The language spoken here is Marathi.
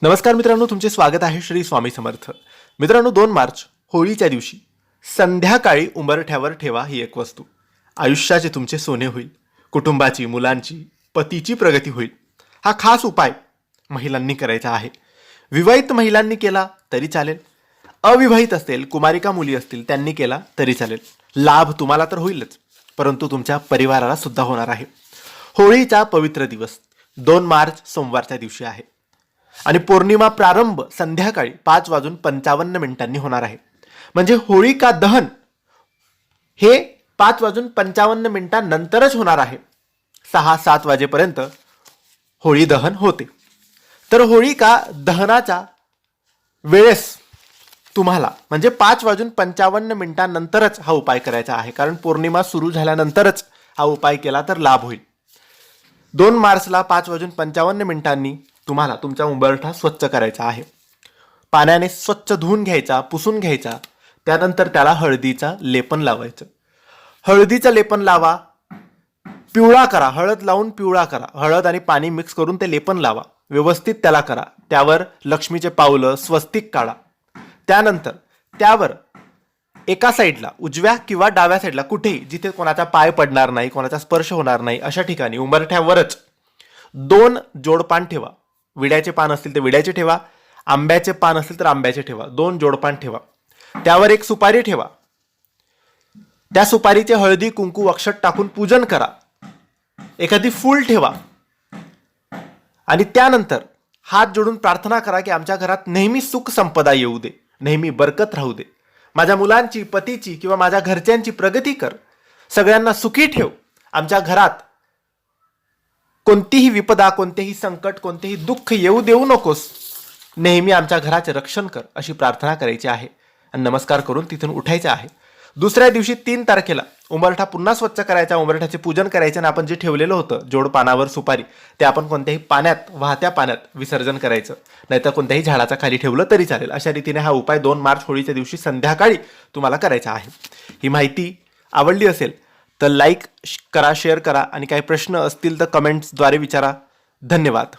नमस्कार मित्रांनो, तुमचे स्वागत आहे श्री स्वामी समर्थ. मित्रांनो, 2 मार्च होळीच्या दिवशी संध्याकाळी उंबरठ्यावर ठेवा ही एक वस्तू. आयुष्याचे तुमचे सोने होईल. कुटुंबाची, मुलांची, पतीची प्रगती होईल. हा खास उपाय महिलांनी करायचा आहे. विवाहित महिलांनी केला तरी चालेल, अविवाहित असतील, कुमारिका मुली असतील त्यांनी केला तरी चालेल. लाभ तुम्हाला तर होईलच, परंतु तुमच्या परिवाराला सुद्धा होणार आहे. होळीचा पवित्र दिवस 2 मार्च सोमवारच्या दिवशी आहे आणि पौर्णिमा प्रारंभ संध्याकाळी 5:55 होणार आहे. म्हणजे होळिका दहन हे 5:55 नंतरच होणार आहे. 6-7 वाजेपर्यंत होळी दहन होते. तर होळिका दहनाच्या वेळेस तुम्हाला म्हणजे 5:55 नंतरच हा उपाय करायचा आहे, कारण पौर्णिमा सुरू झाल्यानंतरच हा उपाय केला तर लाभ होईल. 2 मार्चला 5:55 तुम्हाला तुमचा उंबरठा स्वच्छ करायचा आहे. पाण्याने स्वच्छ धुवून घ्यायचा, पुसून घ्यायचा. त्यानंतर त्याला हळदीचा लेपन लावायचं. हळदीचं लेपन लावा, पिवळा करा, हळद लावून पिवळा करा. हळद आणि पाणी मिक्स करून ते लेपन लावा, व्यवस्थित त्याला करा. त्यावर लक्ष्मीचे पावलं, स्वस्तिक काढा. त्यानंतर त्यावर एका साईडला, उजव्या किंवा डाव्या साईडला, कुठेही जिथे कोणाचा पाय पडणार नाही, कोणाचा स्पर्श होणार नाही अशा ठिकाणी उंबरठ्यावरच 2 जोडपान ठेवा. विड्याचे पान असतील तर विड्याचे ठेवा, आंब्याचे पान असतील तर आंब्याचे ठेवा. 2 जोडपान ठेवा. त्यावर एक सुपारी ठेवा. त्या सुपारीचे हळदी, कुंकू, अक्षत टाकून पूजन करा. एखादी फूल ठेवा आणि त्यानंतर हात जोडून प्रार्थना करा की आमच्या घरात नेहमी सुख संपदा येऊ दे, नेहमी बरकत राहू दे. माझ्या मुलांची, पतीची किंवा माझ्या घरच्यांची प्रगती कर. सगळ्यांना सुखी ठेव. आमच्या घरात कोणतीही विपदा, कोणतेही संकट, कोणतेही दुःख येऊ देऊ नकोस. नेहमी आमच्या घराचे रक्षण कर, अशी प्रार्थना करायची आहे आणि नमस्कार करून तिथून उठायचे आहे. दुसऱ्या दिवशी 3 तारखेला उंबरठा पुन्हा स्वच्छ करायचा, उंबरठ्याचे पूजन करायचे आणि आपण जे ठेवलेलं होतं जोडपानावर सुपारी, ते आपण कोणत्याही पाण्यात, वाहत्या पाण्यात विसर्जन करायचं. नाहीतर कोणत्याही झाडाचा खाली ठेवलं तरी चालेल. अशा रीतीने हा उपाय 2 मार्च होळीच्या दिवशी संध्याकाळी तुम्हाला करायचा आहे. ही माहिती आवडली असेल तर लाईक करा, शेअर करा आणि काही प्रश्न असतील तर कमेंट्सद्वारे विचारा. धन्यवाद.